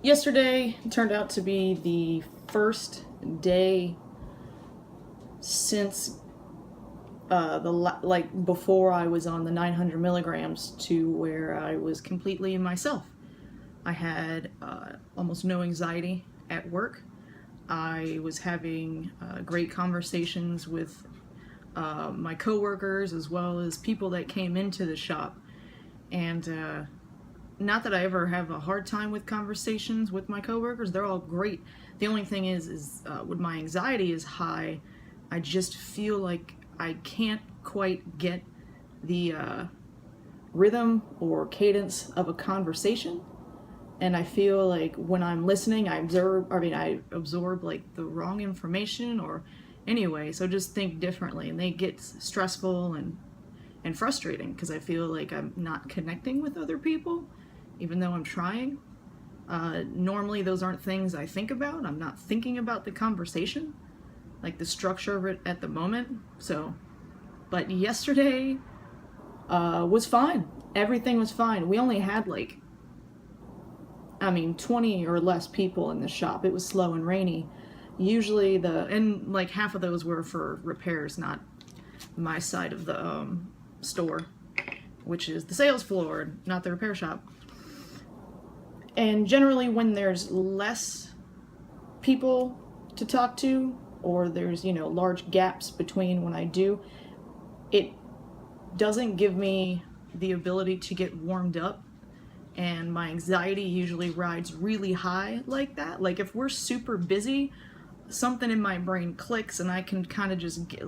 Yesterday turned out to be the first day since before I was on the 900 milligrams to where I was completely myself. I had almost no anxiety at work. I was having great conversations with my coworkers as well as people that came into the shop. And not that I ever have a hard time with conversations with my coworkers. They're all great. The only thing is when my anxiety is high, I just feel like I can't quite get the rhythm or cadence of a conversation. And I feel like when I'm listening, I absorb like the wrong information or anyway, so just think differently, and they get stressful and frustrating because I feel like I'm not connecting with other people, even though I'm trying. Normally those aren't things I think about. I'm not thinking about the conversation, like the structure of it at the moment. But yesterday was fine. Everything was fine. We only had 20 or less people in the shop. It was slow and rainy. Usually half of those were for repairs, not my side of the store, which is the sales floor, not the repair shop. And generally when there's less people to talk to, or there's, large gaps between when I do, it doesn't give me the ability to get warmed up, and my anxiety usually rides really high like that. Like if we're super busy, something in my brain clicks and I can kind of just get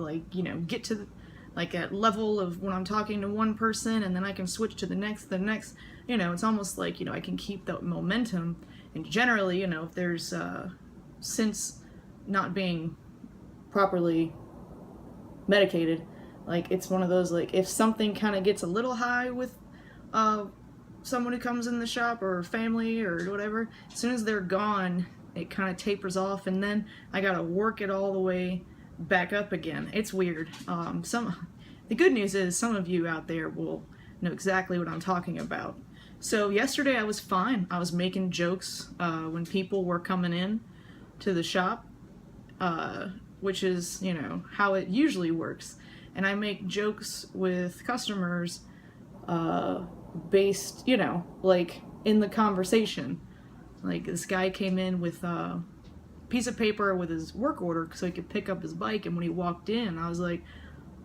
to at level of when I'm talking to one person, and then I can switch to the next. It's almost like, I can keep the momentum. And generally, if there's since not being properly medicated, it's one of those, if something kind of gets a little high with someone who comes in the shop or family or whatever, as soon as they're gone, it kind of tapers off, and then I gotta work it all the way back up again. It's weird. The good news is some of you out there will know exactly what I'm talking about. So yesterday I was fine. I was making jokes when people were coming in to the shop, which is, how it usually works. And I make jokes with customers based, in the conversation. Like this guy came in with a piece of paper with his work order so he could pick up his bike, and when he walked in, I was like,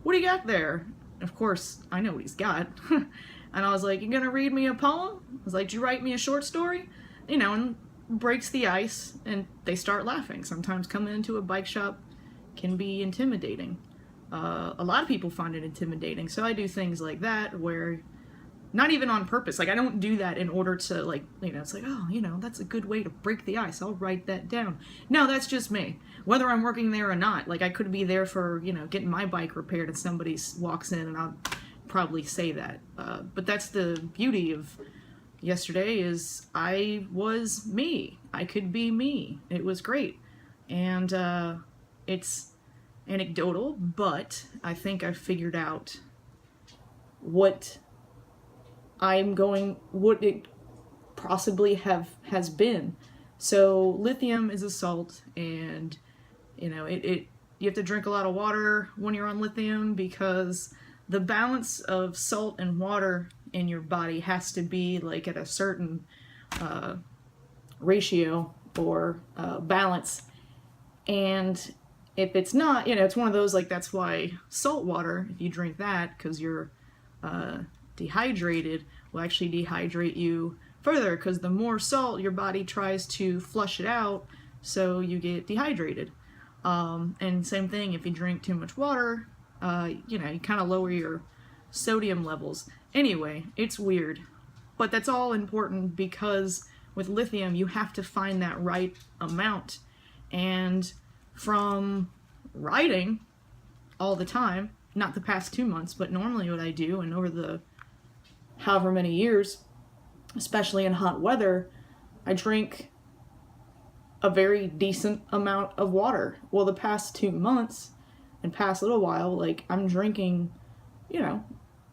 "What do you got there?" And of course, I know what he's got. And I was like, "You gonna read me a poem?" I was like, "Did you write me a short story?" And breaks the ice, and they start laughing. Sometimes coming into a bike shop can be intimidating. A lot of people find it intimidating, so I do things like that where, not even on purpose, I don't do that in order to it's like, oh, that's a good way to break the ice, I'll write that down. No, that's just me. Whether I'm working there or not, I could be there for, getting my bike repaired, and somebody walks in and I'll probably say that. But that's the beauty of yesterday, is I was me. I could be me. It was great. And it's anecdotal, but I think I figured out what it possibly has been. So lithium is a salt, and you have to drink a lot of water when you're on lithium, because the balance of salt and water in your body has to be at a certain ratio or balance. And if it's not, it's one of those, that's why salt water, if you drink that because you're dehydrated, will actually dehydrate you further, because the more salt your body tries to flush it out, so you get dehydrated. And same thing, if you drink too much water, you kind of lower your sodium levels. Anyway, it's weird, but that's all important, because with lithium you have to find that right amount. And from riding all the time, not the past 2 months, but normally what I do, and over the however many years, especially in hot weather, I drink a very decent amount of water. Well, the past 2 months and past little while, I'm drinking,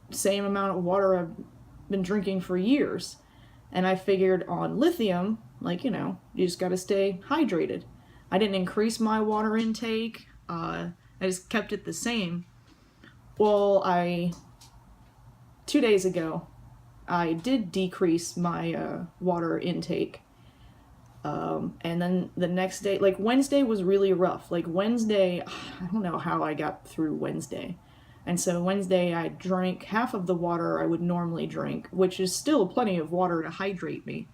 same amount of water I've been drinking for years. And I figured on lithium, Like, you just got to stay hydrated. I didn't increase my water intake. I just kept it the same. Well, 2 days ago, I did decrease my water intake. And then the next day, like Wednesday was really rough. Like Wednesday, I don't know how I got through Wednesday. And so Wednesday I drank half of the water I would normally drink, which is still plenty of water to hydrate me.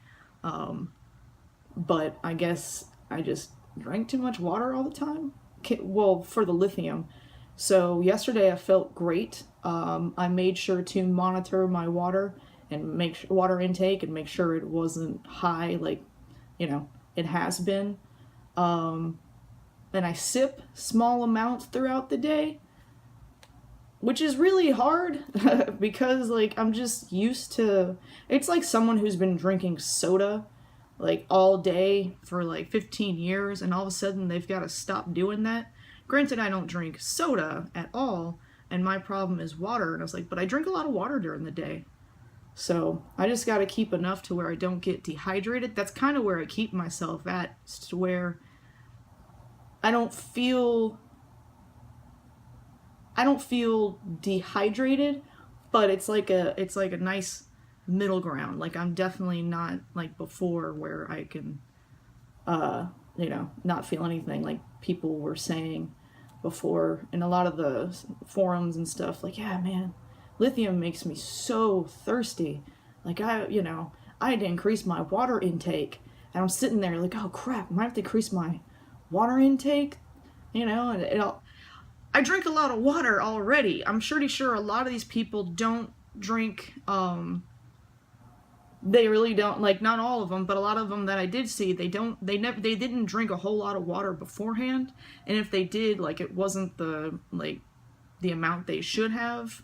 But I guess I just drank too much water all the time. Well, for the lithium. So yesterday I felt great. I made sure to monitor my water and make water intake and make sure it wasn't high like it has been. And I sip small amounts throughout the day, which is really hard because like I'm just used to, it's like someone who's been drinking soda like all day for like 15 years and all of a sudden they've got to stop doing that. Granted, I don't drink soda at all and my problem is water, and I was like, but I drink a lot of water during the day. So I just got to keep enough to where I don't get dehydrated. That's kind of where I keep myself at, to where I don't feel dehydrated, but it's like a nice middle ground. Like I'm definitely not like before where I can not feel anything, like people were saying before in a lot of the forums and stuff, like, yeah, man, lithium makes me so thirsty. Like I had to increase my water intake, and I'm sitting there like, oh crap, I might have to increase my water intake, and I drink a lot of water already. I'm pretty sure a lot of these people don't drink, they really don't, like, not all of them, but a lot of them that I did see, they didn't drink a whole lot of water beforehand, and if they did, like, it wasn't the amount they should have.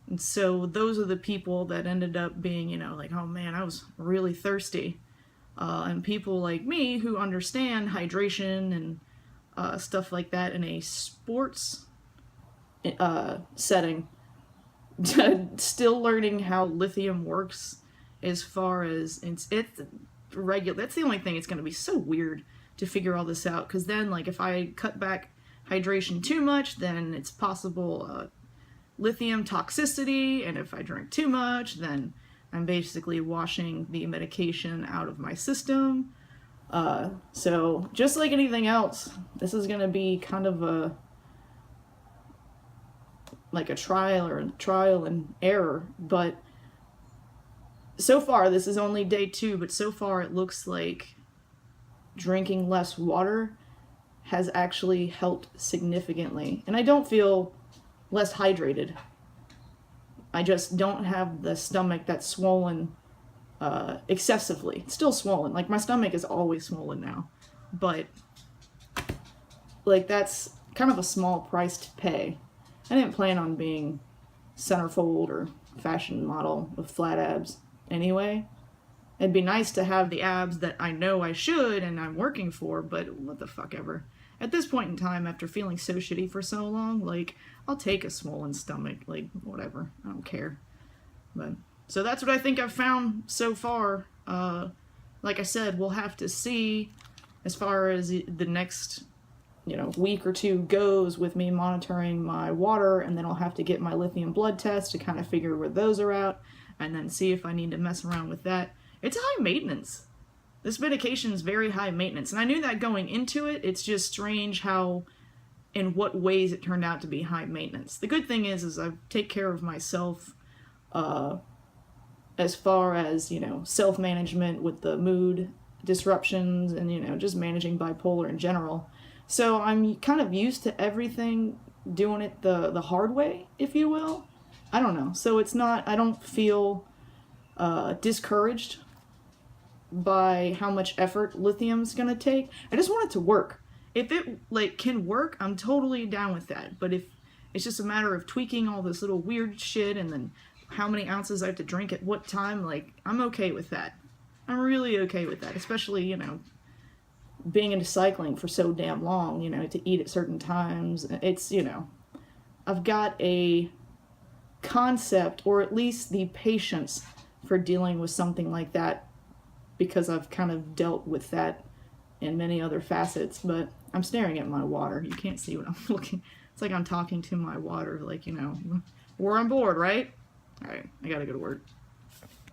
And so those are the people that ended up being, like, oh man, I was really thirsty. And people like me who understand hydration and stuff like that in a sports setting, still learning how lithium works as far as it's regular. That's the only thing. It's going to be so weird to figure all this out, because then, like, if I cut back hydration too much, then it's possible lithium toxicity, and if I drink too much, then I'm basically washing the medication out of my system. So just like anything else, this is going to be kind of a trial and error. But so far, this is only day 2, but so far it looks like drinking less water has actually helped significantly. And I don't feel less hydrated. I just don't have the stomach that's swollen excessively. It's still swollen. Like, my stomach is always swollen now. But, like, that's kind of a small price to pay. I didn't plan on being centerfold or fashion model with flat abs anyway. It'd be nice to have the abs that I know I should and I'm working for, but what the fuck ever. At this point in time, after feeling so shitty for so long, like, I'll take a swollen stomach, like, whatever. I don't care. But so that's what I think I've found so far. Like I said, we'll have to see as far as the next, week or 2 goes with me monitoring my water, and then I'll have to get my lithium blood test to kind of figure where those are at, and then see if I need to mess around with that. It's high maintenance. This medication is very high maintenance, and I knew that going into it. It's just strange how, in what ways it turned out to be high maintenance. The good thing is I take care of myself as far as, self-management with the mood disruptions and, just managing bipolar in general. So I'm kind of used to everything, doing it the hard way, if you will. I don't know. So I don't feel discouraged by how much effort lithium's gonna take. I just want it to work. If it can work, I'm totally down with that. But if it's just a matter of tweaking all this little weird shit and then how many ounces I have to drink at what time, I'm okay with that. I'm really okay with that, especially, being into cycling for so damn long, to eat at certain times. It's, I've got a concept, or at least the patience for dealing with something like that because I've kind of dealt with that in many other facets, but I'm staring at my water. You can't see what I'm looking. It's like I'm talking to my water, like, you know, we're on board, right? All right, I gotta go to work.